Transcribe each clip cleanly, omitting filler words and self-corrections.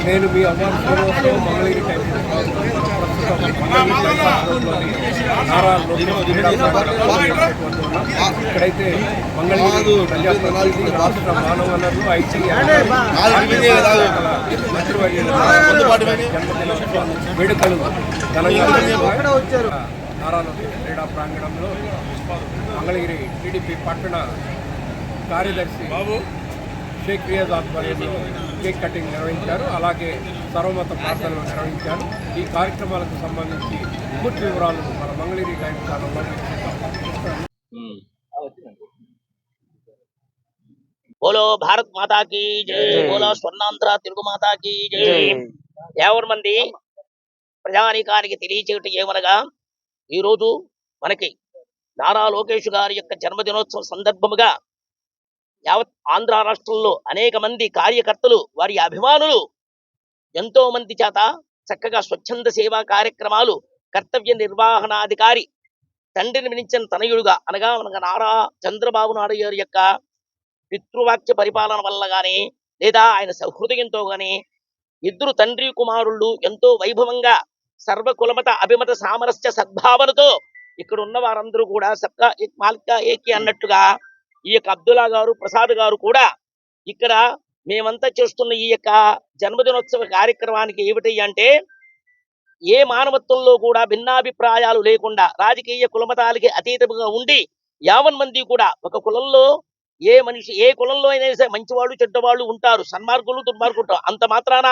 నేను మీ అవ్వాలి శ్రీనివాసరావు మంగళగిరి టైం నారా ఇక్కడైతే మంగళగిరి ప్రజాప్రతినిధి రాష్ట్ర మానవ వనరులు ఐటీ వేడుకలు నారా క్రీడా ప్రాంగణంలో మంగళగిరి టీడీపీ పట్టణ కార్యదర్శి షేక్ రియాజ్ ఆధ్వర్యంలో కేక్ కటింగ్ నిర్వహించారు. అలాగే సర్వమత ప్రార్థనలు నిర్వహించారు. ఈ కార్యక్రమాలకు సంబంధించి పూర్తి వివరాలు మన మంగళగిరి టైమ్స్ ఛానల్లో బోలో భారత్ మాతాకి జై, బోలో స్వర్ణాంధ్ర తెలుగు మాతాకి జై. ఎవరి మంది ప్రజానీకానికి తెలియచేయటం ఏమనగా, ఈరోజు మనకి నారా లోకేష్ గారి యొక్క జన్మదినోత్సవం సందర్భముగా యావత్ ఆంధ్ర రాష్ట్రంలో అనేక మంది కార్యకర్తలు, వారి అభిమానులు ఎంతో మంది చేత చక్కగా స్వచ్ఛంద సేవా కార్యక్రమాలు, కర్తవ్య నిర్వహణాధికారి తండ్రిని మించిన తనయుడుగా అనగా మనకు నారా చంద్రబాబు నాయుడు గారి యొక్క పితృవాక్య పరిపాలన వల్ల గాని, లేదా ఆయన సహృదయంతో గాని ఇద్దరు తండ్రి కుమారుళ్ళు ఎంతో వైభవంగా సర్వకులమత అభిమత సామరస్య సద్భావనతో ఇక్కడ ఉన్న వారందరూ కూడా సబ్కా ఏక్ మాలికా ఏకి అన్నట్టుగా ఈ యొక్క అబ్దుల్లా గారు, ప్రసాద్ గారు కూడా ఇక్కడ మేమంతా చేస్తున్న ఈ యొక్క జన్మదినోత్సవ కార్యక్రమానికి ఏమిటి అంటే, ఏ మానవత్వంలో కూడా భిన్నాభిప్రాయాలు లేకుండా రాజకీయ కులమతాలకి అతీతంగా ఉండి యావన్ మంది కూడా ఒక కులంలో ఏ మనిషి ఏ కులంలో అయినా సరే మంచివాళ్ళు చెడ్డవాళ్ళు ఉంటారు, సన్మార్గులు దుర్మార్గులు ఉంటారు. అంత మాత్రాన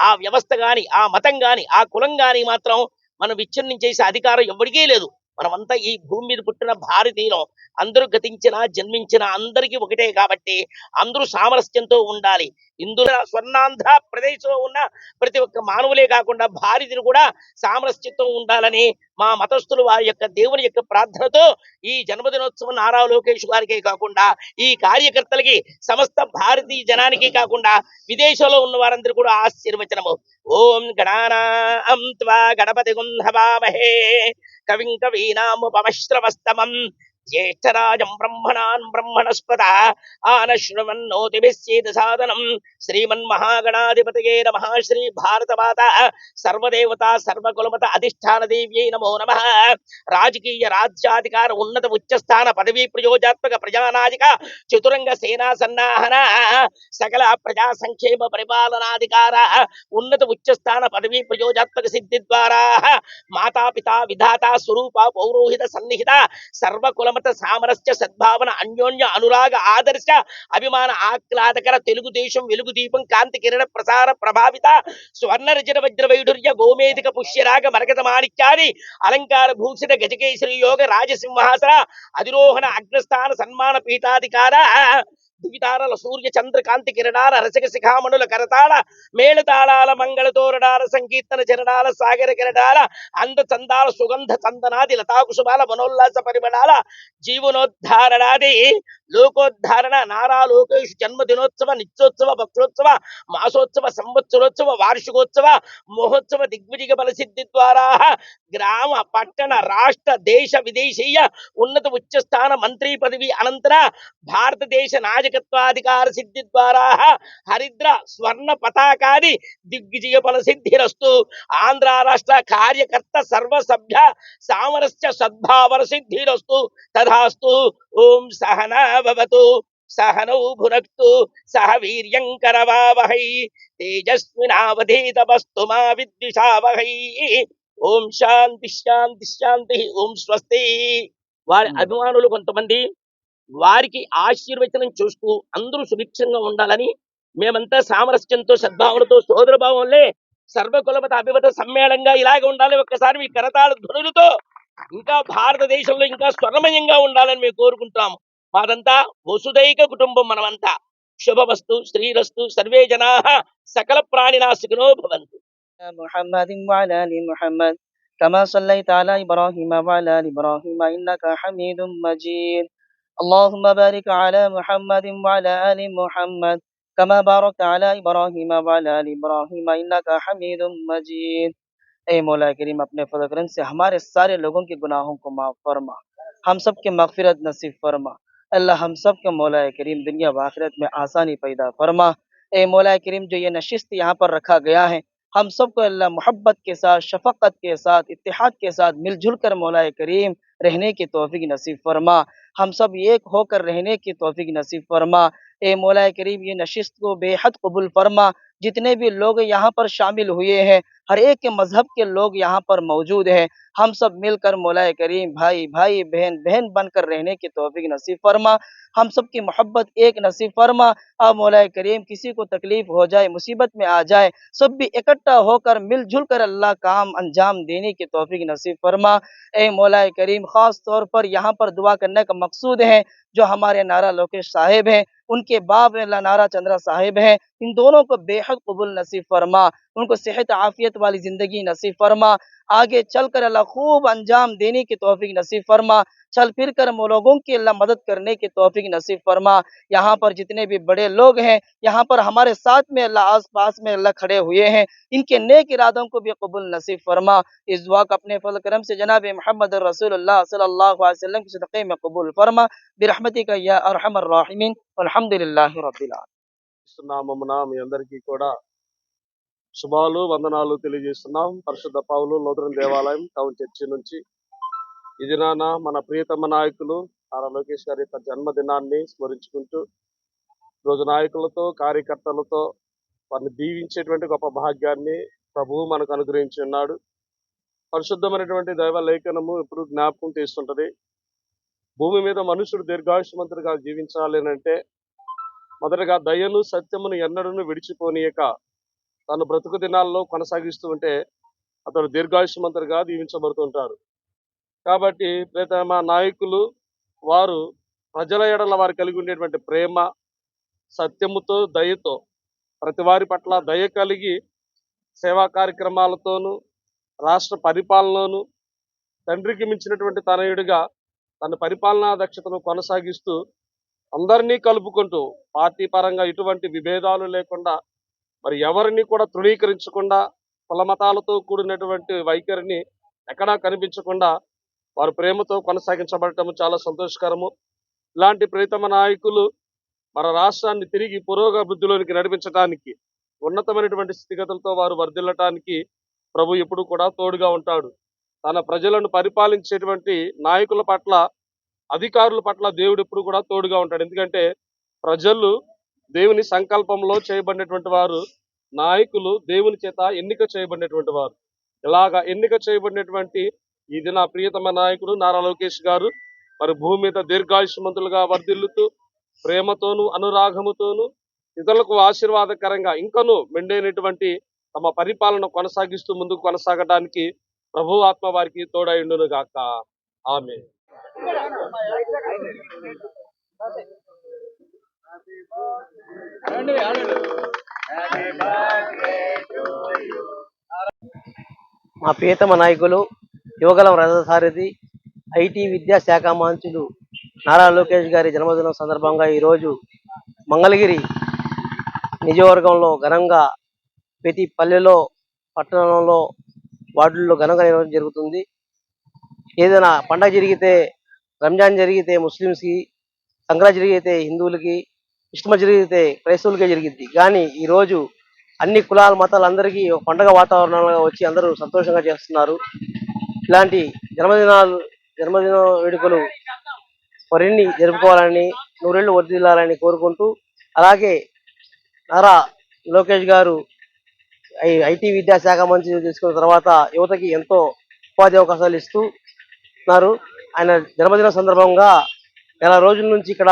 ఆ వ్యవస్థ గాని, ఆ మతం గాని, ఆ కులం గాని మాత్రం మనం విచ్ఛిన్నం చేసే అధికారం ఎవరికీ లేదు. మనమంతా ఈ భూమి మీద పుట్టిన భారతీయులం. అందరూ గతించిన జన్మించిన అందరికీ ఒకటే కాబట్టి అందరూ సామరస్యంతో ఉండాలి. ఇందులో స్వర్ణాంధ్ర ప్రదేశ్ లో ఉన్న ప్రతి ఒక్క మానవులే కాకుండా భారతీయులు కూడా సామరస్యంతో ఉండాలని మా మతస్థులు వారి యొక్క దేవుని యొక్క ప్రార్థనతో ఈ జన్మదినోత్సవం నారా లోకేష్ గారికే కాకుండా ఈ కార్యకర్తలకి సమస్త భారతీయ జనానికి కాకుండా విదేశాల్లో ఉన్న వారందరూ కూడా ఆశీర్వచనము. ఓం గణానాం త్వా గణపతి గుంహవామహే కవిం కవీనాముపమశ్రవస్తమం జ్యేష్ఠరాజం బ్రహ్మణాన్ బ్రహ్మణస్పత ఆనశృణ్వన్నోతిభిశ్చేద సాదనం శ్రీమన్మహాగణాధిపతయే నమః. శ్రీ భారతమాత సర్వదేవత సర్వకులమత అధిష్టాన దేవ్యై నమో నమః. రాజకీయ రాజ్యాధికార ఉన్నత ఉచ్చస్థాన పదవీ ప్రయోజాత్మక ప్రజానాధిక చతురంగ సేనా సన్నాహన సకల ప్రజా సంక్షేమ పరిపాలనాధికార ఉన్నత ఉచ్చస్థాన పదవీ ప్రయోజాత్మక సిద్ధి ద్వారా మాతాపిత విధాత స్వరూప పౌరోహిత సన్నిహిత సర్వకులమత సామరస్య సద్భావన అన్యోన్య అనురాగ ఆదర్శ అభిమాన ఆహ్లాదకర తెలుగుదేశం వెలుగు దీపం కాంతి కిరణ ప్రసార ప్రభావిత స్వర్ణ రజన వజ్ర వైఢూర్య గోమేధిక పుష్యరాగ మరకత మాణిక్యాది అలంకార భూషిత గజకేశ్వరి యోగ రాజసింహాసన అధిరోహణ అగ్రస్థాన సన్మాన పీఠాధికార దివితారల సూర్య చంద్ర కాంతి కిరణాల రసక శిఖామణుల కరతాళ మేళతాళాల మంగళ తోరణాల సంకీర్తన చరణాల సాగర కిరణాల అంద చందాల సుగంధ చందనాది లతాకుసుమాల మనోల్లాస పరిమళాల జీవనోద్ధారణాది లోకోద్ధారణ నారా లోకేష్ జన్మదినోత్సవ నిత్యోత్సవ భక్షోత్సవ మాసోత్సవ సంవత్సరోత్సవ వార్షికోత్సవ మహోత్సవ దిగ్విజయ బల సిద్ధి ద్వారా గ్రామ పట్టణ రాష్ట్ర దేశ విదేశీయ ఉన్నత ఉచ్చస్థాన మంత్రి పదవి అనంతర భారతదేశ నాయకత్వాధికార సిద్ధి ద్వారా హరిద్ర స్వర్ణ పతాకాది దిగ్విజయ ఫల సిద్ధిరస్తు. ఆంధ్ర రాష్ట్ర కార్యకర్త సర్వ సభ్య సామరస్య సద్భావన సిద్ధిరస్తు తథాస్తు. ఓం సహనా భవతు సహనౌ భునక్తు సహ వీర్యం కరవావహై తేజస్వినావధీతమస్తు మా విద్విషావహై. ఓం శాంతి శాంతి శాంతి. ఓం స్వస్తి. వారి అభిమానులు కొంతమంది వారికి ఆశీర్వచనం చూస్తూ అందరూ సుభిక్షంగా ఉండాలని మేమంతా సామరస్యంతో సద్భావనతో సోదర భావంలే సర్వకులమత అభిమత సమ్మేళనంగా ఇలాగే ఉండాలి. ఒక్కసారి మీ కరతాళ ధ్వనులతో ఇంకా భారతదేశంలో ఇంకా స్వర్ణమయంగా ఉండాలని మేము కోరుకుంటాము. మాదంతా వసుదైక కుటుంబం. మనమంతా శుభమస్తు శ్రీరస్తు సర్వే జనా సకల ప్రాణినా సుఖినో భవంతు. محمد وعلى آل محمد كما صليت على إبراهيم وعلى آل إبراهيم إنك حميد مجيد. اللهم بارك على محمد وعلى آل محمد كما باركت على إبراهيم وعلى آل إبراهيم إنك حميد مجيد. اے مولا کریم اپنے فضل کرم سے ہمارے سارے لوگوں کے گناہوں کو معاف فرما, ہم سب کے مغفرت نصیب فرما. اللہ ہم سب کے مولا کریم دنیا و آخرت میں آسانی پیدا فرما. ए मौला करीम जो ये नशिस्त यहाँ पर रखा गया है, हम सबको अल्लाह मोहब्बत के साथ, शफ़क़त के साथ, इत्तेहाद के साथ मिल-जुल कर मौला करीम रहने की तौफ़ीक नसीब फ़रमा। हम सब एक होकर रहने की तौफ़ीक नसीब फ़रमा। ए मौला करीम ये नशिस्त को बेहद कबूल फ़रमा। जितने भी लोग यहाँ पर शामिल हुए हैं, हर एक के मज़हब के लोग यहाँ पर मौजूद हैं। हम सब मिलकर मौला करीम भाई-भाई, बहन-बहन बनकर रहने की तौफ़ीक नसीब फ़रमा। हम सब की मोहब्बत एक नसीब फ़रमा। अब मौला करीम किसी को तकलीफ़ हो जाए, मुसीबत में आ जाए, सब भी इकट्ठा होकर मिल-जुल कर अल्लाह काम अंजाम देने की तौफ़ीक नसीब फ़रमा। ए मौला करीम ख़ास तौर पर यहाँ पर दुआ करने का मकसूद है, जो हमारे नारा लोकेश साहिब हैं, उनके बाप नारा चंद्रा साहिब हैं, इन दोनों को बेहद कबूल नसीब फ़रमा। उनको सेहत आफ़ियत वाली ज़िंदगी नसीब फ़रमा। आगे चलकर अल्लाह खूब अंजाम देने की तौफ़ीक नसीब फ़रमा। चल फिर कर लोगों की अल्लाह मदद करने की तौफ़ीक नसीब फ़रमा। यहाँ पर जितने भी बड़े लोग हैं, यहाँ पर हमारे साथ में अल्लाह आस-पास में अल्लाह खड़े हुए हैं, इनके नेक इरादों को भी कबूल नसीब फ़रमा। इस दुआ को अपने फज़ल करम से जनाब मुहम्मद रसूलुल्लाह सल्लल्लाहु अलैहि वसल्लम के सदक़े में कबूल फ़रमा। बिरहमतिका या अरहमर राहिमीन वल्हम्दुलिल्लाहि रब्बिल आलमीन। నామమున మీ అందరికీ కూడా శుభాలు వందనాలు తెలియజేస్తున్నాం. పరిశుద్ధ పౌలు లూథరన్ దేవాలయం టౌన్ చర్చి నుంచి ఈ దినాన మన ప్రియతమ నాయకులు నారా లోకేష్ గారి యొక్క జన్మదినాన్ని స్మరించుకుంటూ రోజు నాయకులతో కార్యకర్తలతో వారిని దీవించేటువంటి గొప్ప భాగ్యాన్ని ప్రభువు మనకు అనుగ్రహించి ఉన్నాడు. పరిశుద్ధమైనటువంటి దైవ లేఖనము ఎప్పుడు జ్ఞాపకం చేస్తుంటది. భూమి మీద మనుషుడు దీర్ఘాయుష్మంతుడిగా జీవించాలి అంటే మొదటగా దయను సత్యమును ఎన్నడూ విడిచిపోనీయక తను బ్రతుకు దినాల్లో కొనసాగిస్తూ ఉంటే అతడు దీర్ఘాయుష్మంతుడిగా దీవించబడుతుంటారు. కాబట్టి ప్రియతమ నాయకులు వారు ప్రజల ఎడల వారు కలిగి ఉండేటువంటి ప్రేమ, సత్యముతో, దయతో ప్రతి వారి పట్ల దయ కలిగి సేవా కార్యక్రమాలతోనూ రాష్ట్ర పరిపాలనలోనూ తండ్రికి మించినటువంటి తనయుడిగా తన పరిపాలనా దక్షతను కొనసాగిస్తూ అందరినీ కలుపుకుంటూ పార్టీ పరంగా ఎటువంటి విభేదాలు లేకుండా మరి ఎవరిని కూడా తృణీకరించకుండా కుల మతాలతో కూడినటువంటి వైఖరిని ఎక్కడా కనిపించకుండా వారు ప్రేమతో కొనసాగించబడటం చాలా సంతోషకరము. ఇలాంటి ప్రియతమ నాయకులు మన రాష్ట్రాన్ని తిరిగి పురోగతిలోనికి నడిపించడానికి ఉన్నతమైనటువంటి స్థితిగతులతో వారు వర్ధిల్లటానికి ప్రభు ఎప్పుడు కూడా తోడుగా ఉంటాడు. తన ప్రజలను పరిపాలించేటువంటి నాయకుల పట్ల, అధికారుల పట్ల దేవుడు ఎప్పుడు కూడా తోడుగా ఉంటాడు. ఎందుకంటే ప్రజలు దేవుని సంకల్పంలో చేయబడినటువంటి వారు, నాయకులు దేవుని చేత ఎన్నిక చేయబడినటువంటి వారు. ఇలాగా ఎన్నిక చేయబడినటువంటి ఈ దిన ప్రియతమ నాయకుడు నారా లోకేష్ గారు మరి భూమి మీద దీర్ఘాయుష్మంతులుగా వర్ధిల్లుతూ ప్రేమతోనూ అనురాగముతోనూ ఇతరులకు ఆశీర్వాదకరంగా ఇంకనూ మెండైనటువంటి తమ పరిపాలన కొనసాగిస్తూ ముందుకు కొనసాగడానికి ప్రభు ఆత్మ వారికి తోడైండును గాక. ఆమేన్. మా ప్రియతమ నాయకులు యువగలం రథసారథి ఐటీ విద్యాశాఖ మంత్రులు నారా లోకేష్ గారి జన్మదినం సందర్భంగా ఈరోజు మంగళగిరి నియోజకవర్గంలో ఘనంగా ప్రతి పల్లెలో, పట్టణంలో, వార్డుల్లో ఘనంగా నిర్వహించడం జరుగుతుంది. ఏదైనా పండగ జరిగితే, రంజాన్ జరిగితే ముస్లిమ్స్కి, సంక్రాంతి జరిగితే హిందువులకి, క్రిస్మస్ జరిగితే క్రైస్తవులకే జరిగింది. కానీ ఈరోజు అన్ని కులాల మతాలందరికీ ఒక పండగ వాతావరణంగా వచ్చి అందరూ సంతోషంగా చేస్తున్నారు. ఇలాంటి జన్మదిన వేడుకలు మరిన్ని జరుపుకోవాలని, నూరేళ్లు వర్ధిల్లాలని కోరుకుంటూ, అలాగే నారా లోకేష్ గారు ఐటీ విద్యాశాఖ మంత్రి తీసుకున్న తర్వాత యువతకి ఎంతో ఉపాధి అవకాశాలు ఇస్తూ ఉన్నారు. ఆయన జన్మదిన సందర్భంగా నెల రోజుల నుంచి ఇక్కడ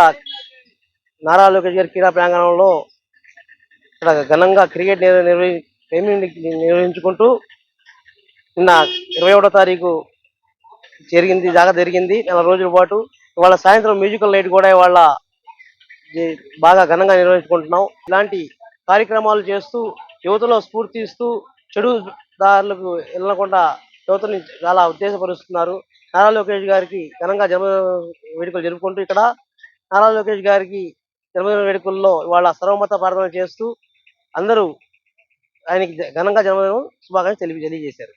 నారా లోకేష్ గారి క్రీడా ప్రాంగణంలో ఇక్కడ ఘనంగా క్రికెట్ నిర్వహించుకుంటూ నిన్న 21వ తారీఖు జరిగింది నెల రోజుల పాటు. ఇవాళ సాయంత్రం మ్యూజికల్ నైట్ కూడా ఇవాళ బాగా ఘనంగా నిర్వహించుకుంటున్నాం. ఇలాంటి కార్యక్రమాలు చేస్తూ యువతలో స్ఫూర్తి ఇస్తూ చెడు దారులకు వెళ్ళకుండా యువతని చాలా ఉద్దేశపరుస్తున్నారు. నారా లోకేష్ గారికి ఘనంగా జన్మదిన వేడుకలు జరుపుకుంటూ ఇక్కడ నారా లోకేష్ గారికి జన్మదిన వేడుకల్లో ఇవాళ సర్వమత ప్రార్థన చేస్తూ అందరూ ఆయనకి ఘనంగా జన్మదిన శుభాకాంక్షలు తెలియజేశారు.